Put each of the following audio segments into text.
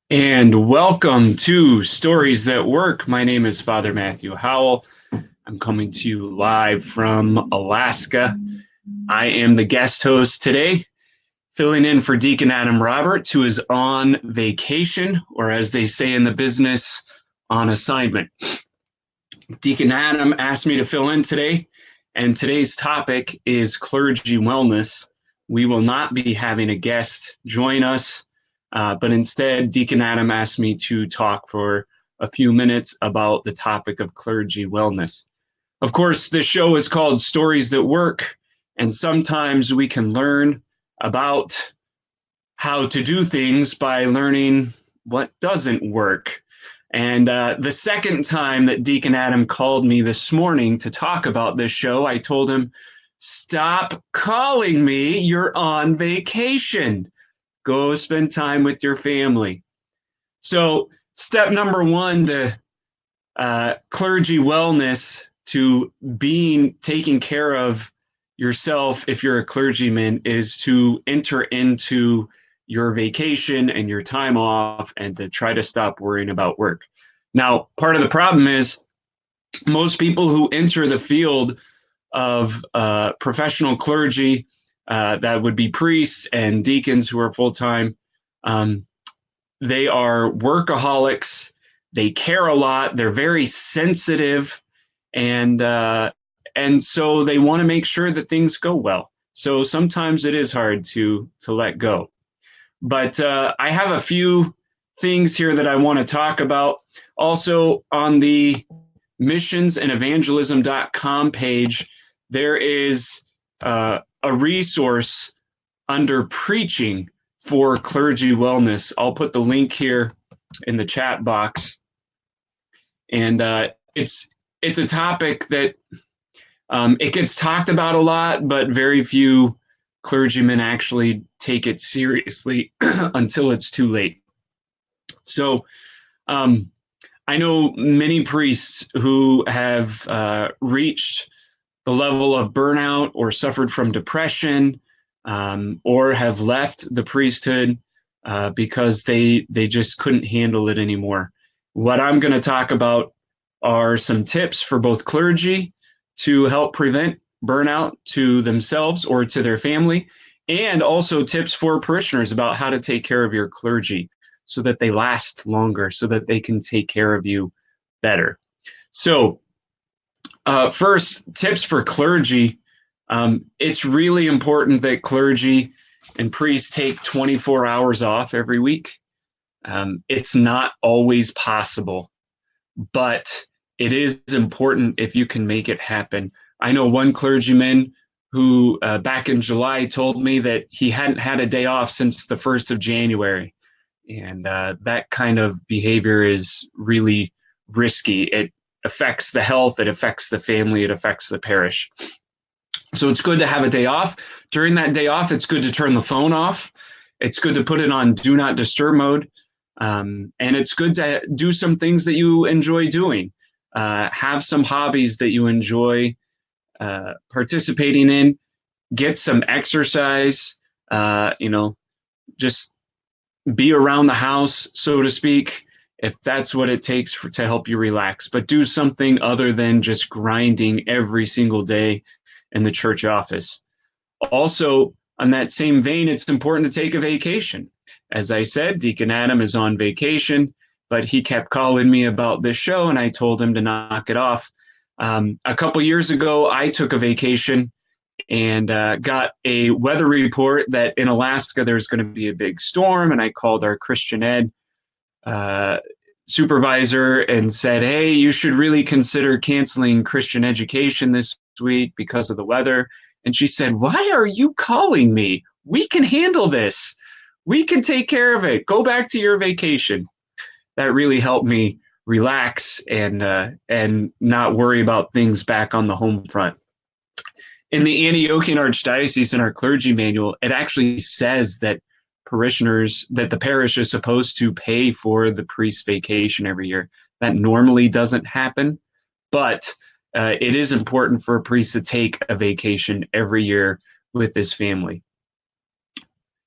And welcome to Stories That Work. My name is Father Matthew Howell. I'm coming to you live from Alaska. I am the guest host today, filling in for Deacon Adam Roberts, who is on vacation, or as they say in the business, on assignment. Deacon Adam asked me to fill in today, and today's topic is clergy wellness. We will not be having a guest join us, but instead, Deacon Adam asked me to talk for a few minutes about the topic of clergy wellness. Of course, this show is called Stories That Work, and sometimes we can learn about how to do things by learning what doesn't work. And the second time that Deacon Adam called me this morning to talk about this show, I told him, "Stop calling me. You're on vacation. Go spend time with your family." So, step number one to clergy wellness, to being taking care of yourself if you're a clergyman, is to enter into your vacation and your time off and to try to stop worrying about work. Now, part of the problem is most people who enter the field of professional clergy, that would be priests and deacons who are full time, um, they are workaholics. They care a lot. They're very sensitive, and so they want to make sure that things go well. So sometimes it is hard to let go. But I have a few things here that I want to talk about. Also, on the missionsandevangelism.com page, there is a resource under preaching for clergy wellness. I'll put the link here in the chat box. And it's a topic that it gets talked about a lot, but very few clergymen actually take it seriously until it's too late. So I know many priests who have reached the level of burnout or suffered from depression, or have left the priesthood because they just couldn't handle it anymore. What I'm going to talk about are some tips for both clergy to help prevent burnout to themselves or to their family, and also tips for parishioners about how to take care of your clergy so that they last longer, so that they can take care of you better. So, first, tips for clergy. It's really important that clergy and priests take 24 hours off every week. It's not always possible, but it is important if you can make it happen. I know one clergyman who back in July told me that he hadn't had a day off since the 1st of January. And that kind of behavior is really risky. It affects the health, it affects the family, it affects the parish. So it's good to have a day off. During that day off, it's good to turn the phone off. It's good to put it on do not disturb mode. And it's good to do some things that you enjoy doing. Have some hobbies that you enjoy participating in. Get some exercise. Just be around the house, so to speak, if that's what it takes to help you relax. But do something other than just grinding every single day in the church office. Also, on that same vein, it's important to take a vacation. As I said, Deacon Adam is on vacation, but he kept calling me about this show, and I told him to knock it off. A couple years ago, I took a vacation and got a weather report that in Alaska there's going to be a big storm, and I called our Christian ed supervisor and said, "Hey, you should really consider canceling Christian education this week because of the weather." And she said, "Why are you calling me? We can handle this. We can take care of it. Go back to your vacation." That really helped me relax and not worry about things back on the home front. In the Antiochian Archdiocese, in our clergy manual, it actually says that the parish is supposed to pay for the priest's vacation every year. That normally doesn't happen, but it is important for a priest to take a vacation every year with his family.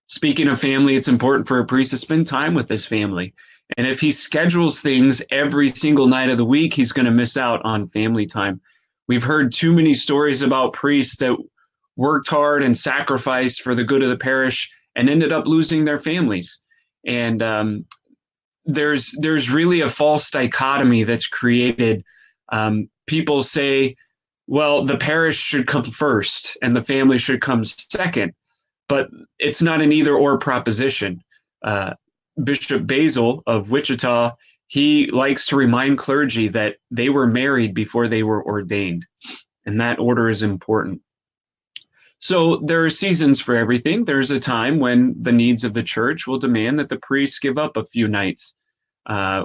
Speaking of family, it's important for a priest to spend time with his family. And if he schedules things every single night of the week, he's going to miss out on family time. We've heard too many stories about priests that worked hard and sacrificed for the good of the parish and ended up losing their families. And there's really a false dichotomy that's created. People say, well, the parish should come first and the family should come second, but it's not an either or proposition. Uh, Bishop Basil of Wichita, he likes to remind clergy that they were married before they were ordained, and that order is important. So there are seasons for everything. There's a time when the needs of the church will demand that the priest give up a few nights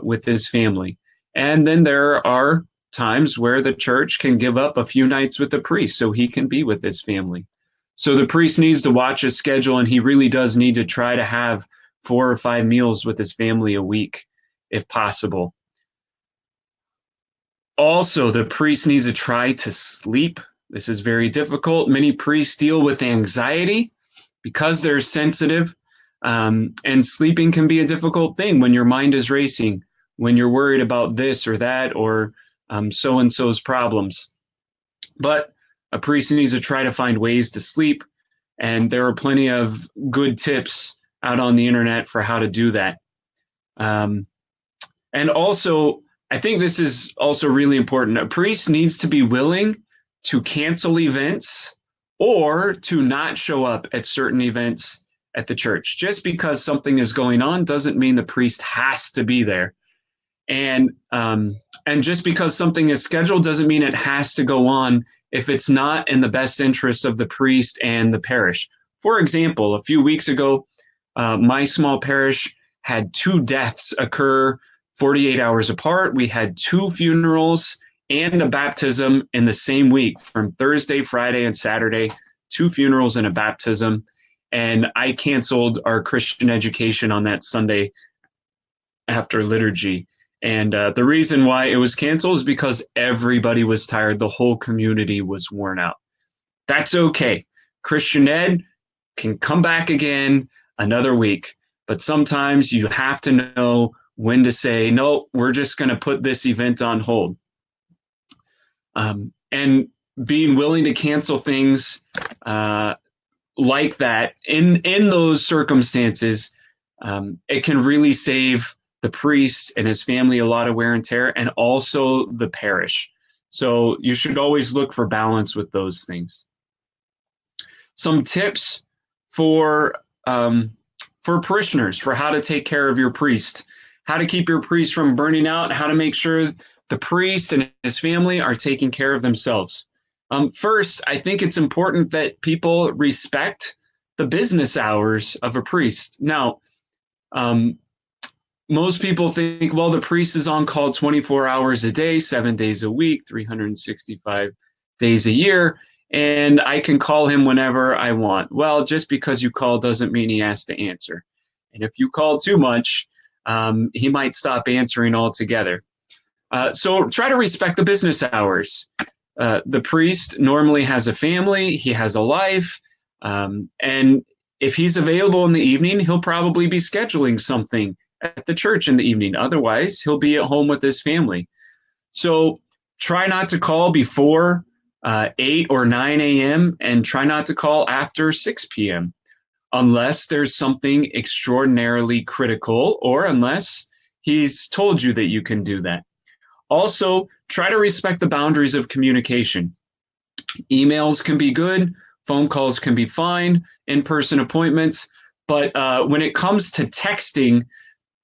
with his family. And then there are times where the church can give up a few nights with the priest so he can be with his family. So the priest needs to watch his schedule, and he really does need to try to have 4 or 5 meals with his family a week, if possible. Also, the priest needs to try to sleep. This is very difficult. Many priests deal with anxiety because they're sensitive, and sleeping can be a difficult thing when your mind is racing, when you're worried about this or that or so and so's problems. But a priest needs to try to find ways to sleep, and there are plenty of good tips out on the internet for how to do that. And also, I think this is also really important. A priest needs to be willing to cancel events or to not show up at certain events at the church. Just because something is going on doesn't mean the priest has to be there. And just because something is scheduled doesn't mean it has to go on if it's not in the best interest of the priest and the parish. For example, a few weeks ago, my small parish had 2 deaths occur 48 hours apart. We had 2 funerals and a baptism in the same week, from Thursday, Friday, and Saturday, 2 funerals and a baptism. And I canceled our Christian education on that Sunday after liturgy. And the reason why it was canceled is because everybody was tired. The whole community was worn out. That's okay. Christian ed can come back again another week. But sometimes you have to know when to say, no, we're just going to put this event on hold. And being willing to cancel things like that in those circumstances, it can really save the priest and his family a lot of wear and tear, and also the parish. So you should always look for balance with those things. Some tips for parishioners for how to take care of your priest, how to keep your priest from burning out, how to make sure the priest and his family are taking care of themselves. First, I think it's important that people respect the business hours of a priest. Now, most people think, well, the priest is on call 24 hours a day, 7 days a week, 365 days a year, and I can call him whenever I want. Well, just because you call doesn't mean he has to answer. And if you call too much, he might stop answering altogether. So try to respect the business hours. The priest normally has a family, he has a life, and if he's available in the evening, he'll probably be scheduling something at the church in the evening. Otherwise, he'll be at home with his family. So try not to call before 8 or 9 a.m. and try not to call after 6 p.m. unless there's something extraordinarily critical or unless he's told you that you can do that. Also, try to respect the boundaries of communication. Emails can be good, phone calls can be fine, in-person appointments, but when it comes to texting,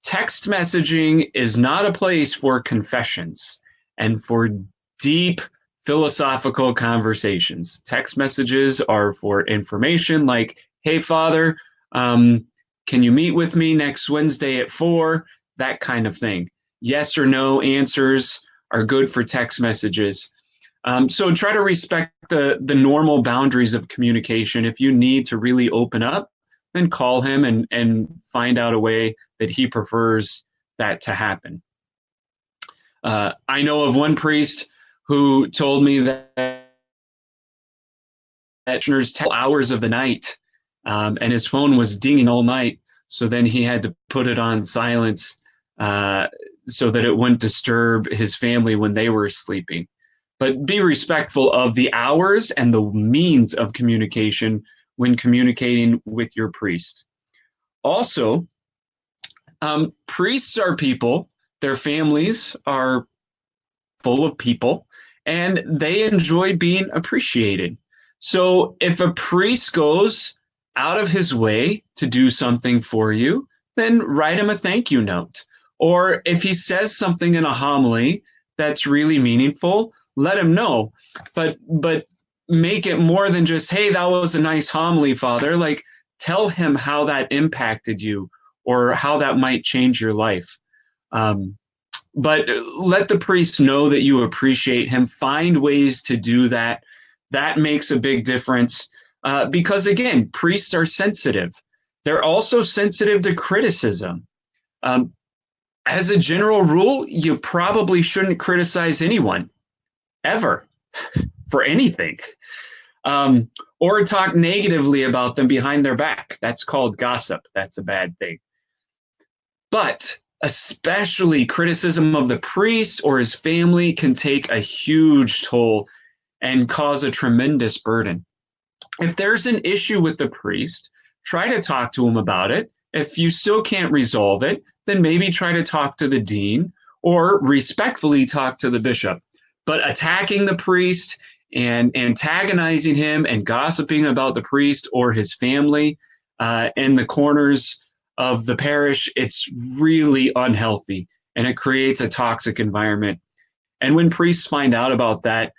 text messaging is not a place for confessions and for deep philosophical conversations. Text messages are for information like, hey, Father, can you meet with me next Wednesday at 4? That kind of thing. Yes or no answers are good for text messages. So try to respect the normal boundaries of communication. If you need to really open up, then call him and find out a way that he prefers that to happen. I know of one priest who told me that parishioners tell hours of the night and his phone was dinging all night. So then he had to put it on silence so that it wouldn't disturb his family when they were sleeping. But be respectful of the hours and the means of communication when communicating with your priest. Also, priests are people, their families are full of people, and they enjoy being appreciated. So if a priest goes out of his way to do something for you, then write him a thank you note. Or if he says something in a homily that's really meaningful, let him know. But make it more than just, hey, that was a nice homily, Father. Like, tell him how that impacted you or how that might change your life. But let the priest know that you appreciate him. Find ways to do that. That makes a big difference because, again, priests are sensitive. They're also sensitive to criticism. Um, as a general rule, you probably shouldn't criticize anyone ever for anything or talk negatively about them behind their back. That's called gossip. That's a bad thing. But especially criticism of the priest or his family can take a huge toll and cause a tremendous burden. If there's an issue with the priest, try to talk to him about it. If you still can't resolve it, then maybe try to talk to the dean or respectfully talk to the bishop. But attacking the priest and antagonizing him and gossiping about the priest or his family in the corners of the parish, it's really unhealthy and it creates a toxic environment. And when priests find out about that,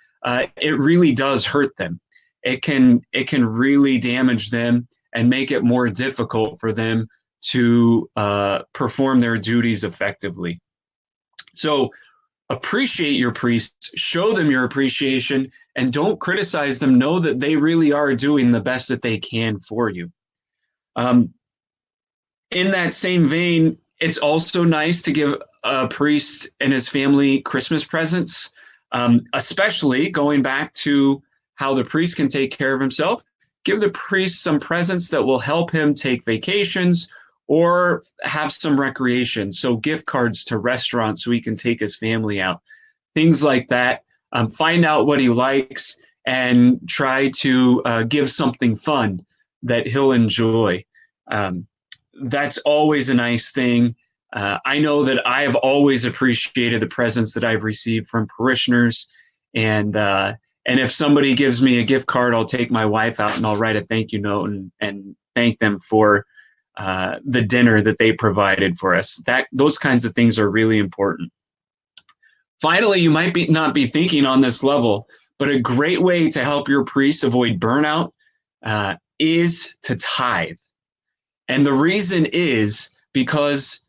it really does hurt them. It can really damage them and make it more difficult for them to perform their duties effectively. So appreciate your priests, show them your appreciation, and don't criticize them. Know that they really are doing the best that they can for you. In that same vein, it's also nice to give a priest and his family Christmas presents, especially going back to how the priest can take care of himself. Give the priest some presents that will help him take vacations or have some recreation. So gift cards to restaurants so he can take his family out, things like that. Find out what he likes and try to give something fun that he'll enjoy. That's always a nice thing. I know that I have always appreciated the presents that I've received from parishioners, and if somebody gives me a gift card, I'll take my wife out and I'll write a thank you note and thank them for the dinner that they provided for us. Those kinds of things are really important. Finally, you might not be thinking on this level, but a great way to help your priest avoid burnout is to tithe. And the reason is because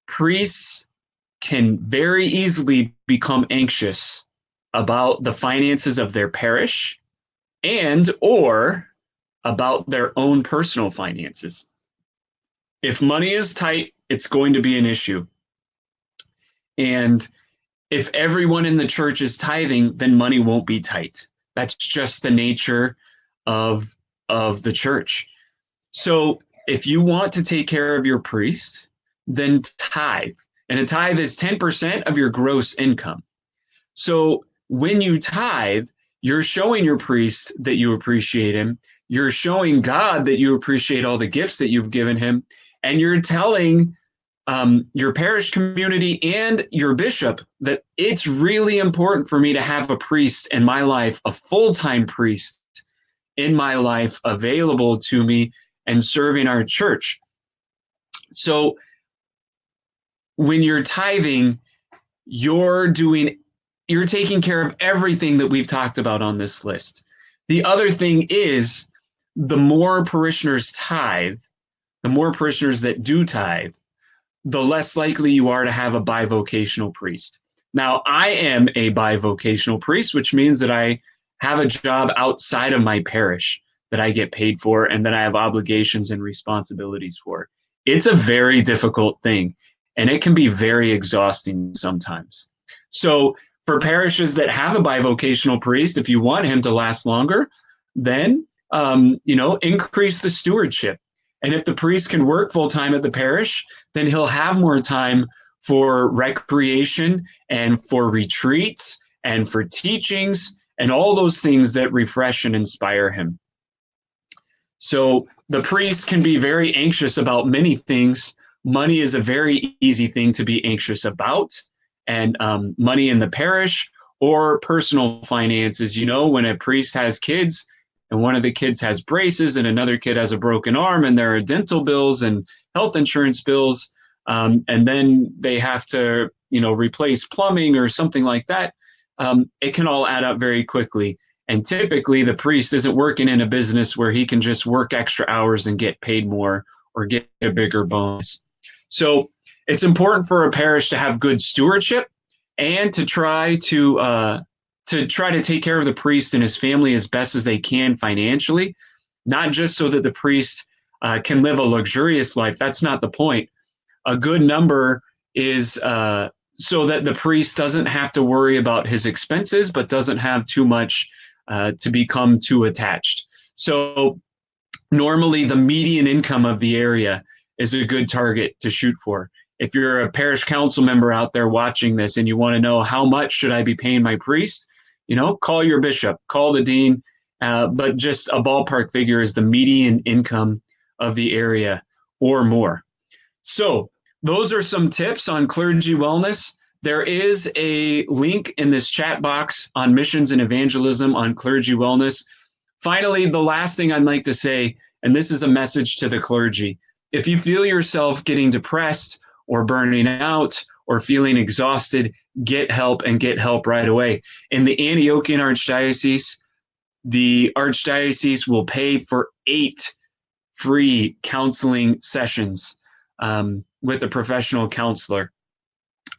priests can very easily become anxious about the finances of their parish and or about their own personal finances. If money is tight, it's going to be an issue. And if everyone in the church is tithing, then money won't be tight. That's just the nature of the church. So if you want to take care of your priest, then tithe. And a tithe is 10% of your gross income. So when you tithe, you're showing your priest that you appreciate him. You're showing God that you appreciate all the gifts that you've given him. And you're telling your parish community and your bishop that it's really important for me to have a priest in my life, a full-time priest in my life available to me and serving our church. So when you're tithing, you're taking care of everything that we've talked about on this list. The other thing is the more parishioners tithe, the more parishioners that do tithe, the less likely you are to have a bivocational priest. Now, I am a bivocational priest, which means that I have a job outside of my parish that I get paid for and that I have obligations and responsibilities for. It's a very difficult thing, and it can be very exhausting sometimes. So for parishes that have a bivocational priest, if you want him to last longer, then increase the stewardship. And if the priest can work full time at the parish, then he'll have more time for recreation and for retreats and for teachings and all those things that refresh and inspire him. So the priest can be very anxious about many things. Money is a very easy thing to be anxious about, and money in the parish or personal finances. When a priest has kids and one of the kids has braces and another kid has a broken arm, and there are dental bills and health insurance bills, and then they have to, replace plumbing or something like that, it can all add up very quickly. And typically the priest isn't working in a business where he can just work extra hours and get paid more or get a bigger bonus. So it's important for a parish to have good stewardship and to try to take care of the priest and his family as best as they can financially, not just so that the priest can live a luxurious life. That's not the point. A good number is so that the priest doesn't have to worry about his expenses, but doesn't have too much to become too attached. So normally the median income of the area is a good target to shoot for. If you're a parish council member out there watching this and you want to know how much should I be paying my priest, call your bishop, call the dean, but just a ballpark figure is the median income of the area or more. So those are some tips on clergy wellness. There is a link in this chat box on missions and evangelism on clergy wellness. Finally, the last thing I'd like to say, and this is a message to the clergy, if you feel yourself getting depressed or burning out or feeling exhausted, get help and get help right away. In the Antiochian Archdiocese, the Archdiocese will pay for 8 free counseling sessions with a professional counselor.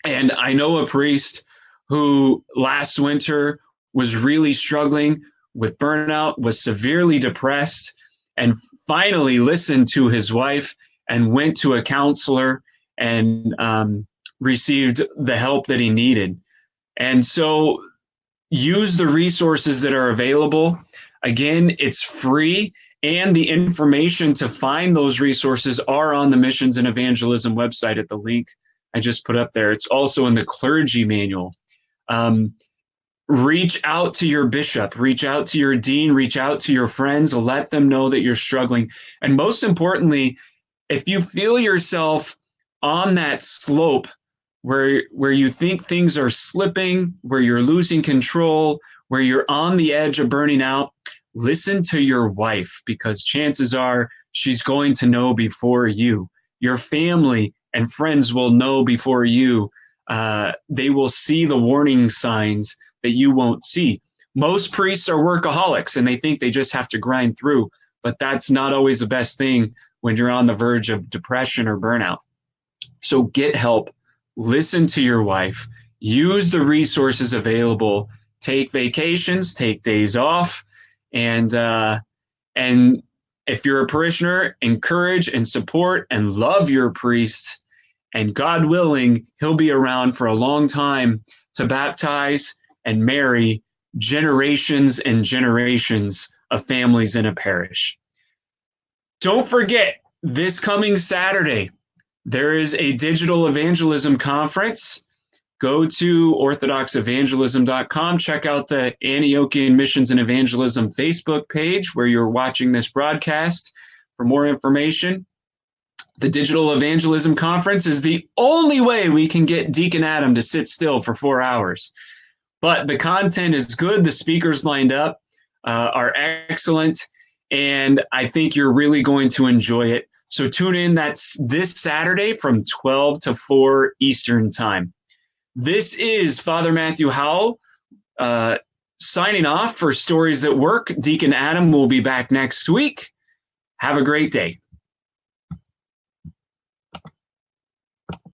And I know a priest who last winter was really struggling with burnout, was severely depressed, and finally listened to his wife and went to a counselor and received the help that he needed. And so use the resources that are available. Again, it's free, and the information to find those resources are on the Missions and Evangelism website at the link I just put up there. It's also in the clergy manual. Reach out to your bishop, reach out to your dean, reach out to your friends, let them know that you're struggling. And most importantly, if you feel yourself on that slope where you think things are slipping, where you're losing control, where you're on the edge of burning out, listen to your wife, because chances are she's going to know before you. Your family and friends will know before you. They will see the warning signs that you won't see. Most priests are workaholics and they think they just have to grind through, but that's not always the best thing when you're on the verge of depression or burnout. So get help, listen to your wife, use the resources available, take vacations, take days off, and if you're a parishioner, encourage and support and love your priest, and God willing, he'll be around for a long time to baptize and marry generations and generations of families in a parish. Don't forget, this coming Saturday, there is a digital evangelism conference. Go to orthodoxevangelism.com, check out the Antiochian Missions and Evangelism Facebook page where you're watching this broadcast for more information. The Digital Evangelism Conference is the only way we can get Deacon Adam to sit still for 4 hours. But the content is good. The speakers lined up are excellent, and I think you're really going to enjoy it. So tune in. That's this Saturday from 12 to 4 Eastern Time. This is Father Matthew Howell signing off for Stories That Work. Deacon Adam will be back next week. Have a great day.